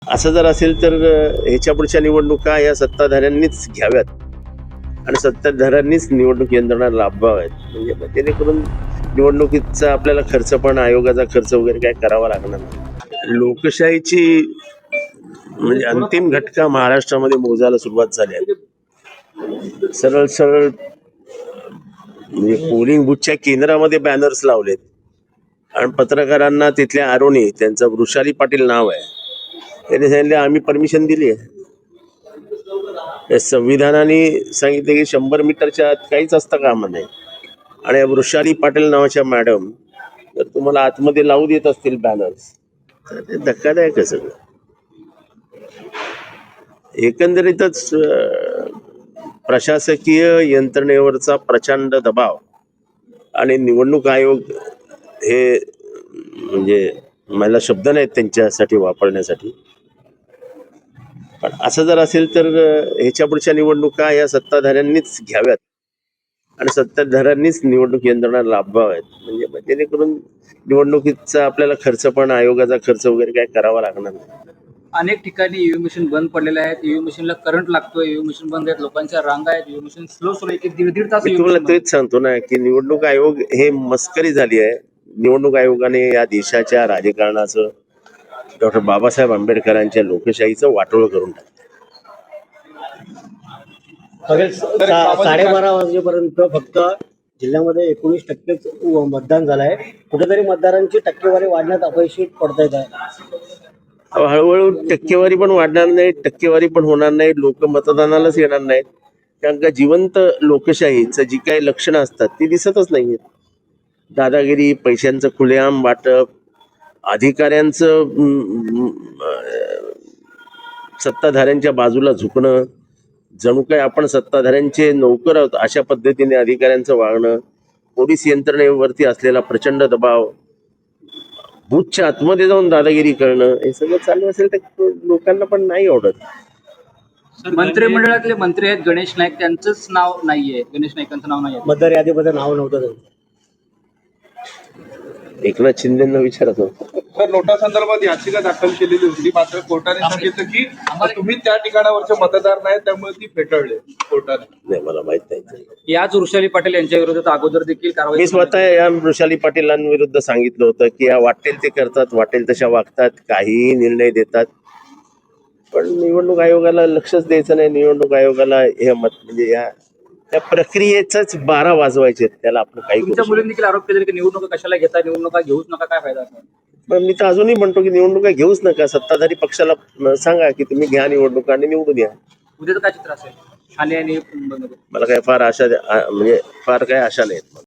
असं जर असेल तर ह्याच्या पुढच्या निवडणुका या सत्ताधाऱ्यांनीच घ्याव्यात आणि सत्ताधाऱ्यांनीच निवडणूक यंत्रणा राबवाव्यात. म्हणजे जेणेकरून निवडणुकीचा आपल्याला खर्च पण आयोगाचा खर्च वगैरे काय करावा लागणार नाही. लोकशाहीची म्हणजे अंतिम घटका महाराष्ट्रामध्ये मोजायला सुरुवात झाली आहे. सरळ सरळ म्हणजे पोलिंग बूथच्या केंद्रामध्ये बॅनर्स लावलेत आणि पत्रकारांना तिथल्या आरोनी त्यांचं वृषाली पाटील नाव आहे, त्यांनी सांगितले आम्ही परमिशन दिली आहे. संविधानाने सांगितले की 100 मीटरच्या आत काहीच असतं कामा नाही. आणि वृषाली पाटील नावाच्या मॅडम जर तुम्हाला आतमध्ये लावू देत असतील बॅनर्स तर ते धक्कादायक आहे सगळं. एकंदरीतच प्रशासकीय यंत्रणेवरचा प्रचंड दबाव आणि निवडणूक आयोग हे म्हणजे मला शब्द नाहीत त्यांच्यासाठी वापरण्यासाठी. पण असं जर असेल तर ह्याच्या पुढच्या निवडणुका या सत्ताधाऱ्यांनीच घ्याव्यात आणि सत्ताधाऱ्यांनीच निवडणूक यंत्रणा राबवाव्यात. म्हणजे जेणेकरून निवडणुकीचा आपल्याला खर्च पण आयोगाचा खर्च वगैरे काय करावा लागणार नाही. अनेक ठिकाणी ईव्हीएम मशीन बंद पडलेले आहेत. ईव्हीएम मशीनला करंट लागतोय, ईव्हीएम मशीन बंद आहेत, लोकांच्या रांगा आहेत, ईव्हीएम मशीन स्लो एक दीड तास मी तुम्हाला तेच सांगतो ना की निवडणूक आयोग हे मस्करी झाली आहे. निवडणूक आयोगाने या देशाच्या राजकारणाचं डॉक्टर बाबासाहेब आंबेडकरांच्या लोकशाहीचं वाटोळं करून टाकलं. 12:30 वाजेपर्यंत फक्त जिल्ह्यामध्ये 19% मतदान झालंय. कुठेतरी मतदारांची टक्केवारी वाढण्यात अपयशी पडता येत आहे. हळूहळू टक्केवारी पण वाढणार नाही, टक्केवारी पण होणार नाही, लोक मतदानालाच येणार नाहीत. कारण का जिवंत लोकशाहीचं जी काही लक्षणं असतात ती दिसतच नाहीयेत. दादागिरी, पैशांचं खुलेआम वाटप, अधिकाऱ्यांचं सत्ताधाऱ्यांच्या बाजूला झुकणं, जणू काय आपण सत्ताधाऱ्यांचे नोकर आहोत अशा पद्धतीने अधिकाऱ्यांचं वागणं, पोलीस यंत्रणेवरती असलेला प्रचंड दबाव, बूथच्या आतमध्ये जाऊन दादागिरी करणं, हे सगळं चालू असेल तर लोकांना पण नाही आवडत. मंत्रिमंडळातले मंत्री आहेत गणेश नाईक, त्यांचंच नाव नाहीये, गणेश नाईकांचं नाव नाहीये. मतदार यादीमध्ये नाव नव्हतं. एकनाथ शिंदेंना विचारत होतो. सर, नोटा संदर्भात याचिका दाखल केलेली होती, मात्र कोर्टाने सांगितलं की तुम्ही त्या ठिकाणावरचे मतदार नाही, त्यामुळे ती फेटाळली कोर्टाने. नाही, मला माहित नाही. याच वृषाली पाटील यांच्या विरोधात अगोदर देखील कारवाई मी स्वतः या वृषाली पाटीलांविरुद्ध सांगितलं होतं की या वाटेल ते करतात, वाटेल तशा वागतात, काहीही निर्णय देतात. पण निवडणूक आयोगाला लक्षच द्यायचं नाही. निवडणूक आयोगाला हे म्हणजे त्या प्रक्रियेच 12 वाजवायचे, त्याला आपण काही तुमच्या मुलींनी देखील आरोप केले की निवडणुका कशाला घेता, निवडणुका घेऊच नका, काय फायदा. पण मी तर अजूनही म्हणतो की निवडणुका घेऊच नका. सत्ताधारी पक्षाला सांगा की तुम्ही घ्या निवडणुका आणि निवडून द्या. उद्याचं काय चित्र असेल ठाणे आणि मला काय फार आशा म्हणजे फार काय आशा नाहीत.